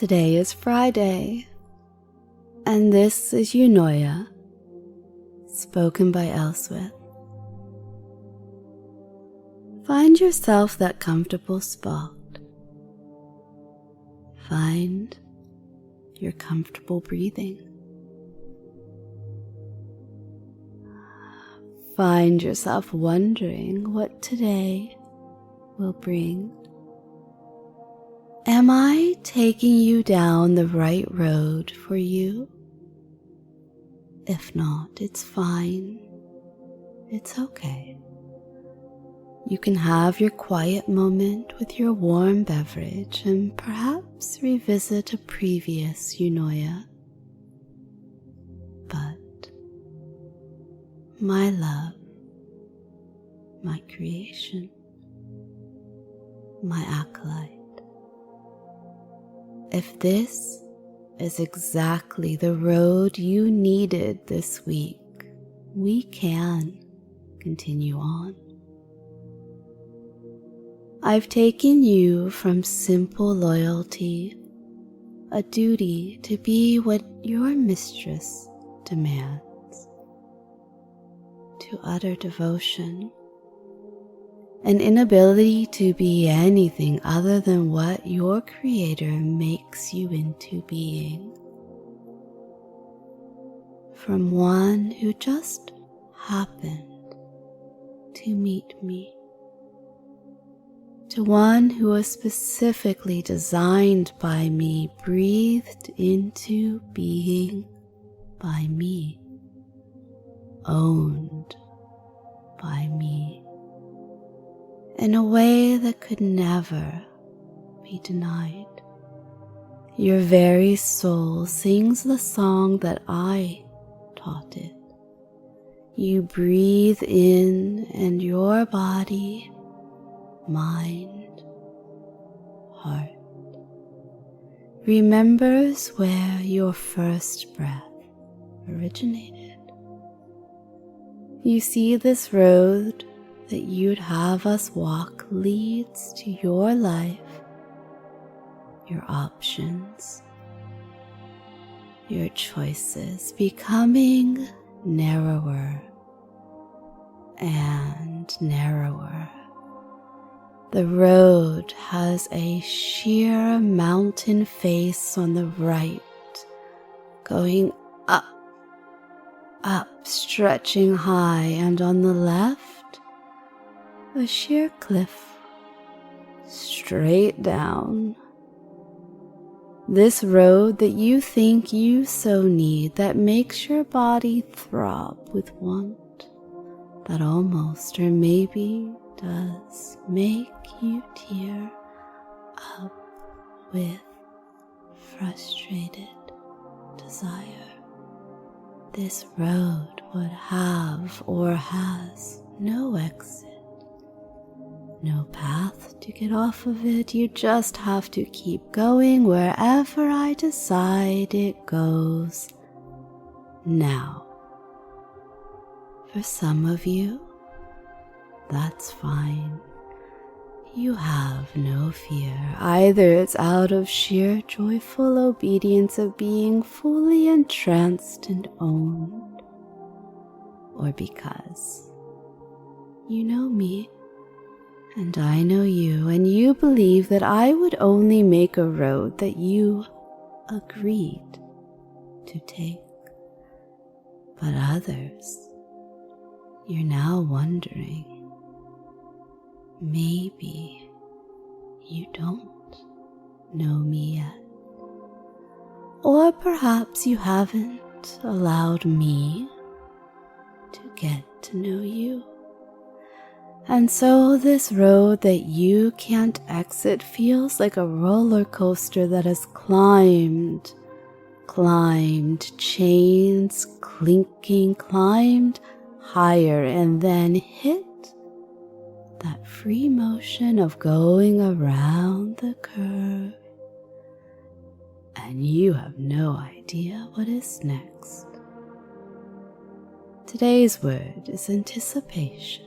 Today is Friday, and this is Eunoia, spoken by Elswyth. Find yourself that comfortable spot. Find your comfortable breathing. Find yourself wondering what today will bring. Am I taking you down the right road for you? If not, it's fine. It's okay. You can have your quiet moment with your warm beverage and perhaps revisit a previous Eunoia. But my love, my creation, my acolyte, if this is exactly the road you needed this week, we can continue on. I've taken you from simple loyalty, a duty to be what your mistress demands, to utter devotion, an inability to be anything other than what your Creator makes you into being. From one who just happened to meet me, to one who was specifically designed by me, breathed into being by me, owned by me, in a way that could never be denied. Your very soul sings the song that I taught it. You breathe in and your body, mind, heart remembers where your first breath originated. You see, this road that you'd have us walk leads to your life, your options, your choices becoming narrower and narrower. The road has a sheer mountain face on the right, going up, stretching high, and on the left, a sheer cliff, straight down. This road that you think you so need, that makes your body throb with want, that almost or maybe does make you tear up with frustrated desire. This road would have or has no exit. No path to get off of it, you just have to keep going wherever I decide it goes. Now, for some of you, that's fine. You have no fear. Either it's out of sheer joyful obedience of being fully entranced and owned, or because you know me, and I know you, and you believe that I would only make a road that you agreed to take. But others, you're now wondering, maybe you don't know me yet. Or perhaps you haven't allowed me to get to know you. And so this road that you can't exit feels like a roller coaster that has climbed, chains clinking, climbed higher, and then hit that free motion of going around the curve. And you have no idea what is next. Today's word is anticipation.